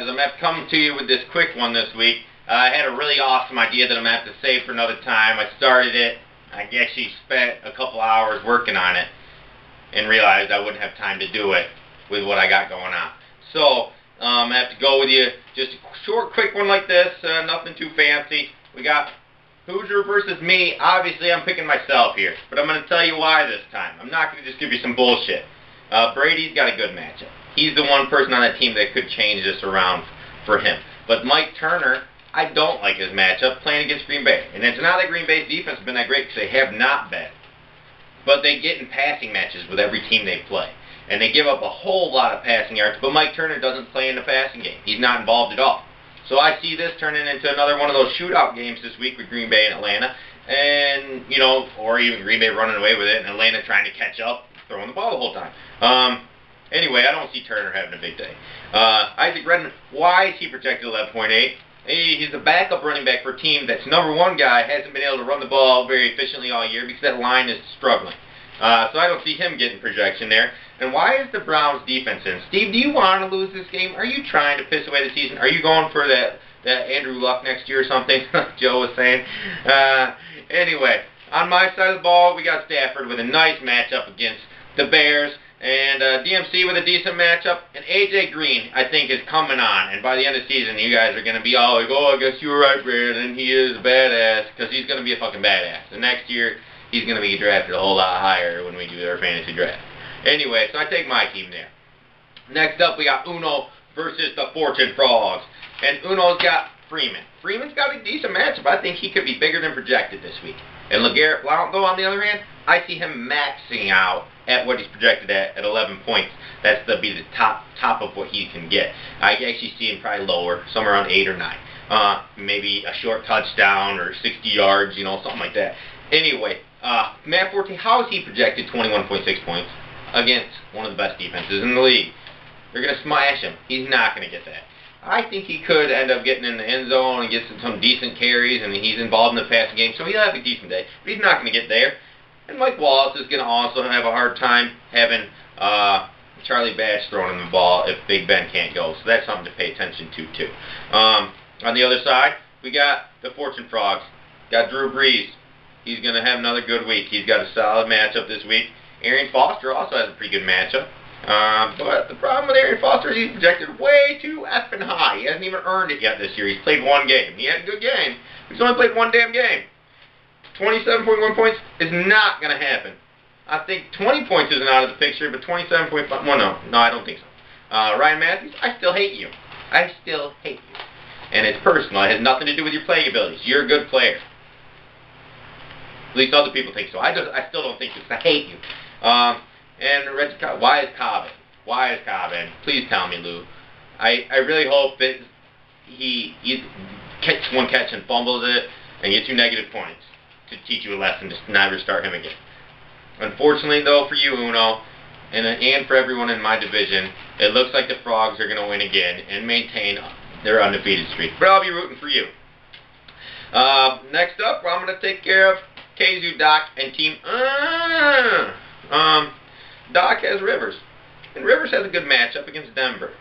guys, I'm going to come to you with this quick one this week. I had a really awesome idea that I'm going to have to save for another time. I started it. I actually spent a couple hours working on it and realized I wouldn't have time to do it with what I got going on. So, I have to go with you. Just a short, quick one like this. Nothing too fancy. We got Hoosier versus me. Obviously, I'm picking myself here, but I'm going to tell you why this time. I'm not going to just give you some bullshit. Brady's got a good matchup. He's the one person on that team that could change this around for him. But Mike Turner, I don't like his matchup playing against Green Bay. And it's not that Green Bay's defense has been that great, because they have not been. But they get in passing matches with every team they play. And they give up a whole lot of passing yards, but Mike Turner doesn't play in the passing game. He's not involved at all. So I see this turning into another one of those shootout games this week with Green Bay and Atlanta. And, you know, or even Green Bay running away with it and Atlanta trying to catch up, throwing the ball the whole time. Anyway, I don't see Turner having a big day. Isaac Redman, why is he projected 11.8? He's a backup running back for a team that's #1 guy, hasn't been able to run the ball very efficiently all year because that line is struggling. So I don't see him getting projection there. And why is the Browns defense in? Steve, do you want to lose this game? Are you trying to piss away the season? Are you going for that Andrew Luck next year or something? Joe was saying. Anyway, on my side of the ball, we got Stafford with a nice matchup against the Bears. And DMC with a decent matchup. And AJ Green, I think, is coming on. And by the end of the season, you guys are going to be all like, oh, I guess you were right, Brandon. He is a badass. Because he's going to be a fucking badass. And next year, he's going to be drafted a whole lot higher when we do our fantasy draft. Anyway, so I take my team there. Next up, we got Uno versus the Fortune Frogs. And Uno's got Freeman. Freeman's got a decent matchup. I think he could be bigger than projected this week. And LeGarrette Blount, though, on the other hand, I see him maxing out at what he's projected at 11 points. That's the top of what he can get. I actually see him probably lower, somewhere around 8 or 9. Maybe a short touchdown or 60 yards, you know, something like that. Anyway, Matt Forte, how is he projected 21.6 points against one of the best defenses in the league? They're going to smash him. He's not going to get that. I think he could end up getting in the end zone and get some decent carries, and he's involved in the passing game, so he'll have a decent day. But he's not going to get there. And Mike Wallace is going to also have a hard time having Charlie Bass throwing him the ball if Big Ben can't go. So that's something to pay attention to, too. On the other side, we got the Fortune Frogs. Got Drew Brees. He's going to have another good week. He's got a solid matchup this week. Arian Foster also has a pretty good matchup. But the problem with Arian Foster is he's projected way too effing high. He hasn't even earned it yet this year. He's played one game. He had a good game. He's only played one damn game. 27.1 points is not going to happen. I think 20 points isn't out of the picture, but 27.5, well, no, I don't think so. Ryan Matthews, I still hate you. I still hate you. And it's personal. It has nothing to do with your playing abilities. You're a good player. At least other people think so. I still don't think so. I hate you. And Reggie Cobb, why is Cobb in? Why is Cobb in? Please tell me, Lou. I really hope that he gets one catch and fumbles it and gets you negative points to teach you a lesson to never start him again. Unfortunately, though, for you, Uno, and for everyone in my division, it looks like the Frogs are going to win again and maintain their undefeated streak. But I'll be rooting for you. Next up, I'm going to take care of KZU, Doc, and Team... Doc has Rivers. And Rivers has a good matchup against Denver.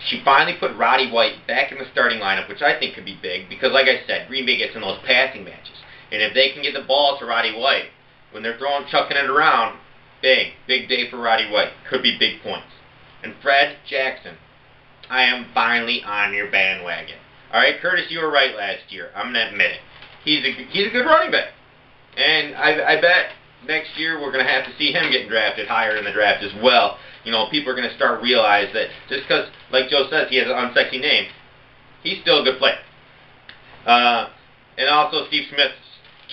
She finally put Roddy White back in the starting lineup, which I think could be big, because like I said, Green Bay gets in those passing matches. And if they can get the ball to Roddy White, when they're chucking it around, big day for Roddy White. Could be big points. And Fred Jackson, I am finally on your bandwagon. Alright, Curtis, you were right last year. I'm going to admit it. He's a good running back. And I bet next year we're going to have to see him getting drafted higher in the draft as well. You know, people are going to start to realize that just because, like Joe says, he has an unsexy name, he's still a good player. And also Steve Smith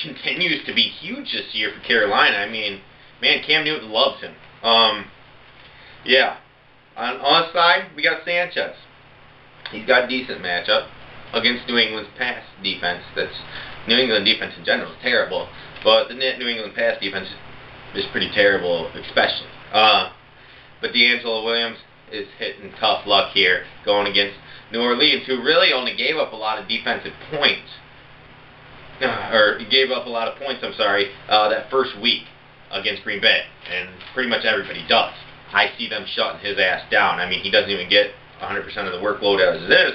continues to be huge this year for Carolina. I mean, man, Cam Newton loves him. Yeah. On our side, we got Sanchez. He's got a decent matchup against New England's pass defense. New England defense in general is terrible, but the New England pass defense is pretty terrible, especially. But D'Angelo Williams is hitting tough luck here, going against New Orleans, who really only gave up a lot of defensive points. Or gave up a lot of points, that first week against Green Bay. And pretty much everybody does. I see them shutting his ass down. I mean, he doesn't even get 100% of the workload as it is.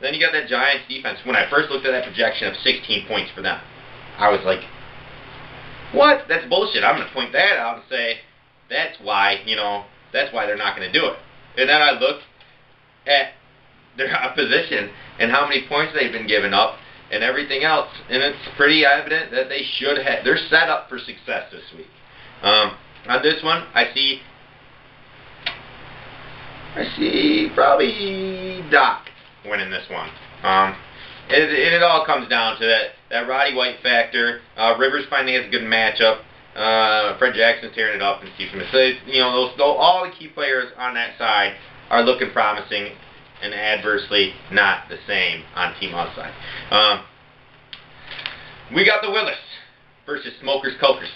Then you got that Giants defense. When I first looked at that projection of 16 points for them, I was like, what? That's bullshit. I'm going to point that out and say, that's why they're not going to do it. And then I look at their opposition and how many points they've been giving up and everything else, and it's pretty evident that they're set up for success this week. On this one, I see probably Doc winning this one. It all comes down to that Roddy White factor. Rivers finally has a good matchup. Fred Jackson's tearing it up, and Steve Smith. So, all the key players on that side are looking promising, and adversely not the same on Team Outside. We got the Willis versus Smokers Cokers.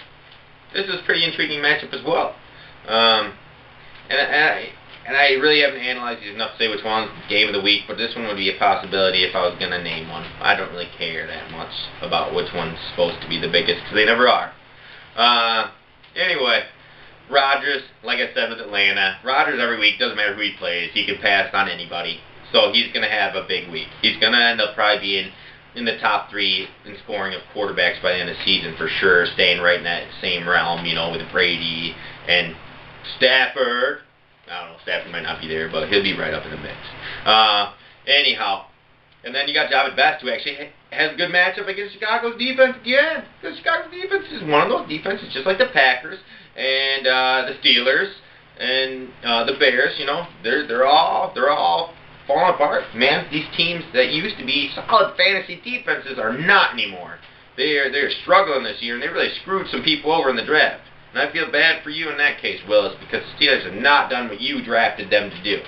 This is a pretty intriguing matchup as well. And I really haven't analyzed these enough to say which one's game of the week, but this one would be a possibility if I was going to name one. I don't really care that much about which one's supposed to be the biggest, because they never are. Anyway, Rodgers, like I said with Atlanta, Rodgers every week, doesn't matter who he plays, he can pass on anybody. So he's going to have a big week. He's going to end up probably being in the top 3 in scoring of quarterbacks by the end of the season for sure, staying right in that same realm, with Brady and Stafford. I don't know, Stafford might not be there, but he'll be right up in the mix. Anyhow, and then you got Javid Best, who actually has a good matchup against Chicago's defense again. Because Chicago's defense is one of those defenses, just like the Packers and the Steelers and the Bears. They're all falling apart. Man, these teams that used to be solid fantasy defenses are not anymore. They're struggling this year, and they really screwed some people over in the draft. And I feel bad for you in that case, Willis, because the Steelers have not done what you drafted them to do.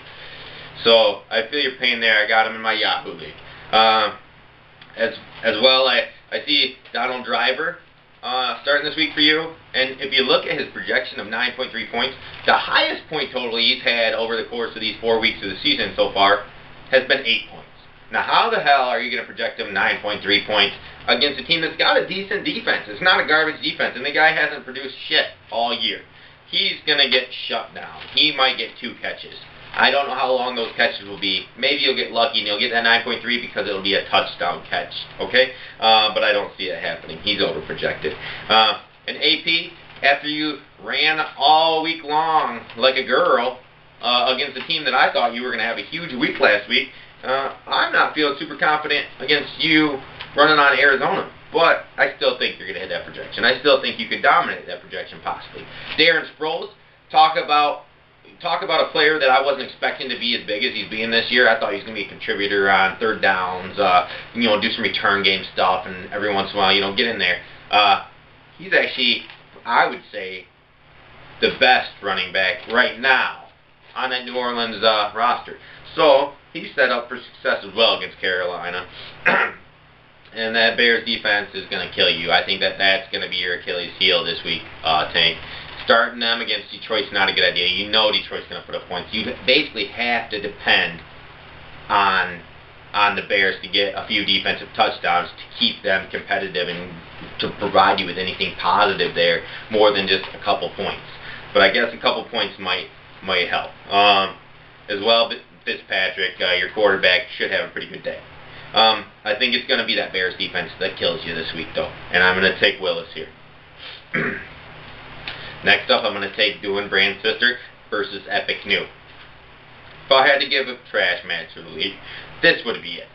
So I feel your pain there. I got him in my Yahoo League. As well, I see Donald Driver starting this week for you. And if you look at his projection of 9.3 points, the highest point total he's had over the course of these 4 weeks of the season so far has been 8 points. Now, how the hell are you going to project him 9.3 points against a team that's got a decent defense? It's not a garbage defense, and the guy hasn't produced shit all year. He's going to get shut down. He might get 2 catches. I don't know how long those catches will be. Maybe you'll get lucky and you'll get that 9.3 because it'll be a touchdown catch, okay? But I don't see it happening. He's overprojected. And AP, after you ran all week long like a girl against a team that I thought you were going to have a huge week last week, I'm not feeling super confident against you running on Arizona. But I still think you're going to hit that projection. I still think you could dominate that projection possibly. Darren Sproles, talk about a player that I wasn't expecting to be as big as he's being this year. I thought he was going to be a contributor on third downs, do some return game stuff, and every once in a while, get in there. He's actually, I would say, the best running back right now on that New Orleans roster. So he's set up for success as well against Carolina. And that Bears defense is going to kill you. I think that's going to be your Achilles heel this week, Tank. Starting them against Detroit's not a good idea. You know Detroit's going to put up points. You basically have to depend on the Bears to get a few defensive touchdowns to keep them competitive and to provide you with anything positive there more than just a couple points. But I guess a couple points might help. As well, Fitzpatrick, your quarterback, should have a pretty good day. I think it's going to be that Bears defense that kills you this week, though. And I'm going to take Willis here. Next up, I'm going to take Doohan Brand's sister versus Epic New. If I had to give a trash match of the week, this would be it.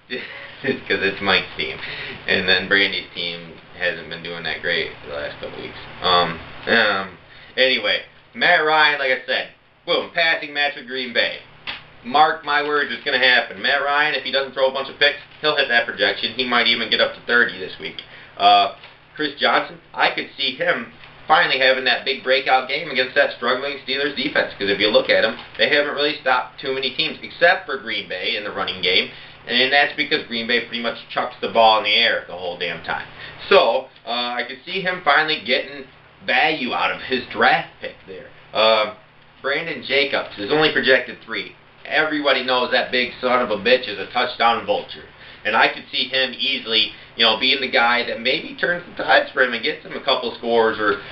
Just because it's Mike's team. And then Brandy's team hasn't been doing that great the last couple weeks. Anyway, Matt Ryan, like I said, boom, passing match with Green Bay. Mark my words, it's going to happen. Matt Ryan, if he doesn't throw a bunch of picks, he'll hit that projection. He might even get up to 30 this week. Chris Johnson, I could see him finally having that big breakout game against that struggling Steelers defense. Because if you look at them, they haven't really stopped too many teams, except for Green Bay in the running game. And that's because Green Bay pretty much chucks the ball in the air the whole damn time. So, I could see him finally getting value out of his draft pick there. Brandon Jacobs is only projected 3. Everybody knows that big son of a bitch is a touchdown vulture. And I could see him easily, being the guy that maybe turns the tides for him and gets him a couple scores or,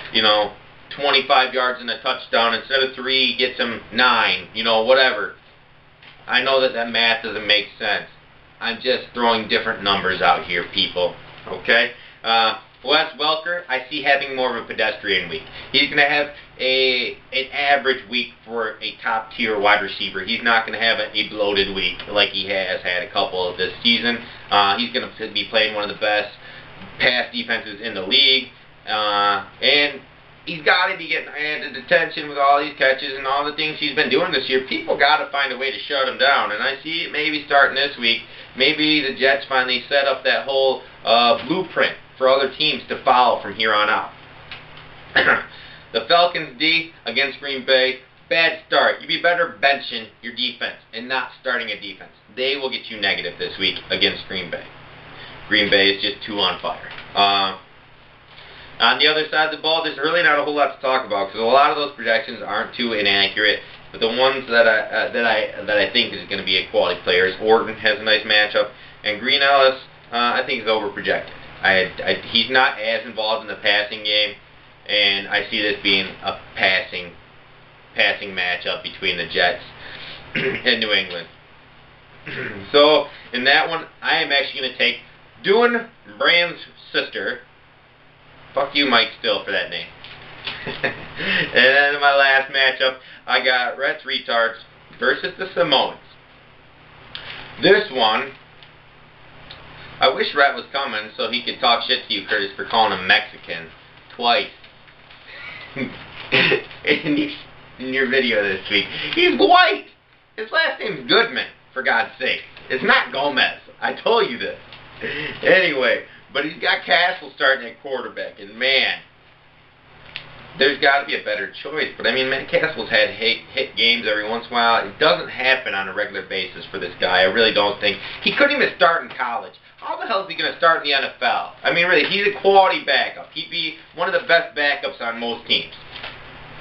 25 yards and a touchdown. Instead of 3, he gets him 9, you know, whatever. I know that that math doesn't make sense. I'm just throwing different numbers out here, people. Okay? Wes Welker, I see having more of a pedestrian week. He's going to have an average week for a top-tier wide receiver. He's not going to have a bloated week like he has had a couple of this season. He's going to be playing one of the best pass defenses in the league. And he's got to be getting added attention with all these catches and all the things he's been doing this year. People got to find a way to shut him down. And I see it maybe starting this week. Maybe the Jets finally set up that whole blueprint for other teams to follow from here on out. The Falcons D against Green Bay, bad start. You'd be better benching your defense and not starting a defense. They will get you negative this week against Green Bay. Green Bay is just too on fire. On the other side of the ball, there's really not a whole lot to talk about because a lot of those projections aren't too inaccurate. But the ones that I think is going to be a quality player is Orton has a nice matchup, and Green Ellis I think is overprojected. He's not as involved in the passing game, and I see this being a passing matchup between the Jets and New England. So in that one, I am actually going to take Dune Brand's sister. Fuck you, Mike Still, for that name. And then in my last matchup, I got Rhett's Retards versus the Samoans. This one, I wish Rhett was coming so he could talk shit to you, Curtis, for calling him Mexican twice in your video this week. He's white. His last name's Goodman, for God's sake. It's not Gomez. I told you this. Anyway, but he's got Castle starting at quarterback, and man, there's got to be a better choice. But I mean, Matt Castle's had hit games every once in a while. It doesn't happen on a regular basis for this guy. I really don't think. He couldn't even start in college. How the hell is he going to start in the NFL? I mean, really, he's a quality backup. He'd be one of the best backups on most teams.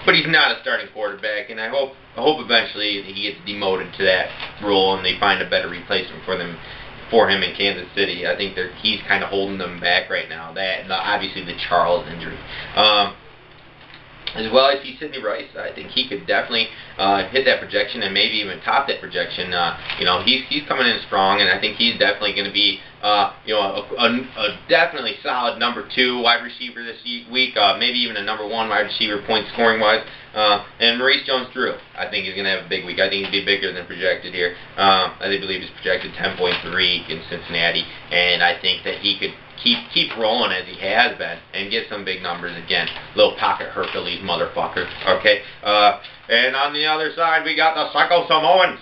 But he's not a starting quarterback, and I hope eventually he gets demoted to that role and they find a better replacement for him in Kansas City. I think he's kind of holding them back right now. That obviously the Charles injury. As well as Sidney Rice, I think he could definitely hit that projection and maybe even top that projection. You know, he's coming in strong, and I think he's definitely going to be you know, a definitely solid number 2 wide receiver this week. Maybe even a number 1 wide receiver point scoring wise. And Maurice Jones-Drew, I think he's going to have a big week. I think he'd be bigger than projected here. I believe he's projected 10.3 in Cincinnati, and I think that he could keep rolling as he has been and get some big numbers again. Little pocket Hercules motherfucker. Okay. And on the other side, we got the Psycho Samoans,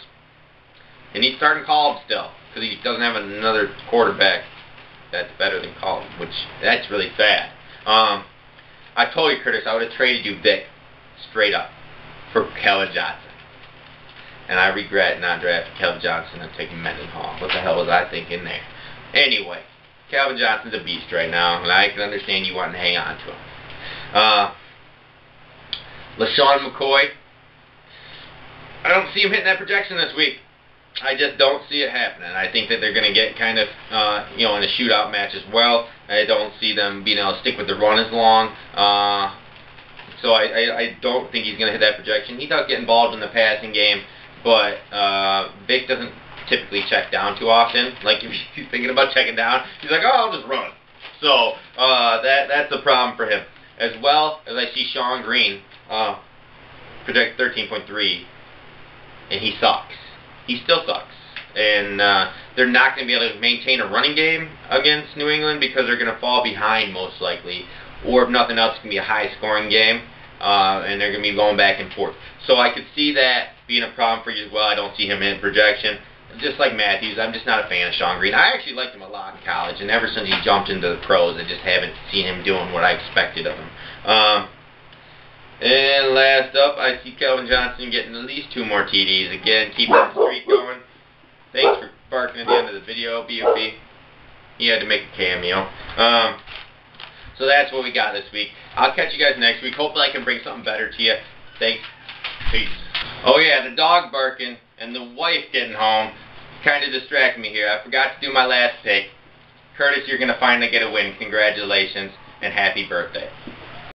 and he's starting Kolb still because he doesn't have another quarterback that's better than Kolb, which that's really sad. I told you, Curtis, I would have traded you Vic straight up for Calvin Johnson, and I regret not drafting Calvin Johnson and taking Mendenhall. What the hell was I thinking there? Anyway, Calvin Johnson's a beast right now, and I can understand you wanting to hang on to him. LaShawn McCoy, I don't see him hitting that projection this week. I just don't see it happening. I think that they're going to get kind of, you know, in a shootout match as well. I don't see them being able to stick with the run as long. So I don't think he's going to hit that projection. He does get involved in the passing game, but Vic doesn't typically check down too often. Like, if he's thinking about checking down, he's like, oh, I'll just run. So that's the problem for him. As well as I see Sean Green project 13.3, and he sucks. He still sucks. And they're not going to be able to maintain a running game against New England because they're going to fall behind most likely. Or if nothing else, it's going to be a high-scoring game, and they're going to be going back and forth. So I could see that being a problem for you as well. I don't see him in projection. Just like Matthews, I'm just not a fan of Sean Green. I actually liked him a lot in college, and ever since he jumped into the pros, I just haven't seen him doing what I expected of him. And last up, I see Calvin Johnson getting at least 2 more TDs. Again, keep that streak going. Thanks for barking at the end of the video, BUP. He had to make a cameo. So that's what we got this week. I'll catch you guys next week. Hopefully I can bring something better to you. Thanks. Peace. Oh yeah, the dog barking and the wife getting home kind of distracted me here. I forgot to do my last pick. Curtis, you're going to finally get a win. Congratulations and happy birthday.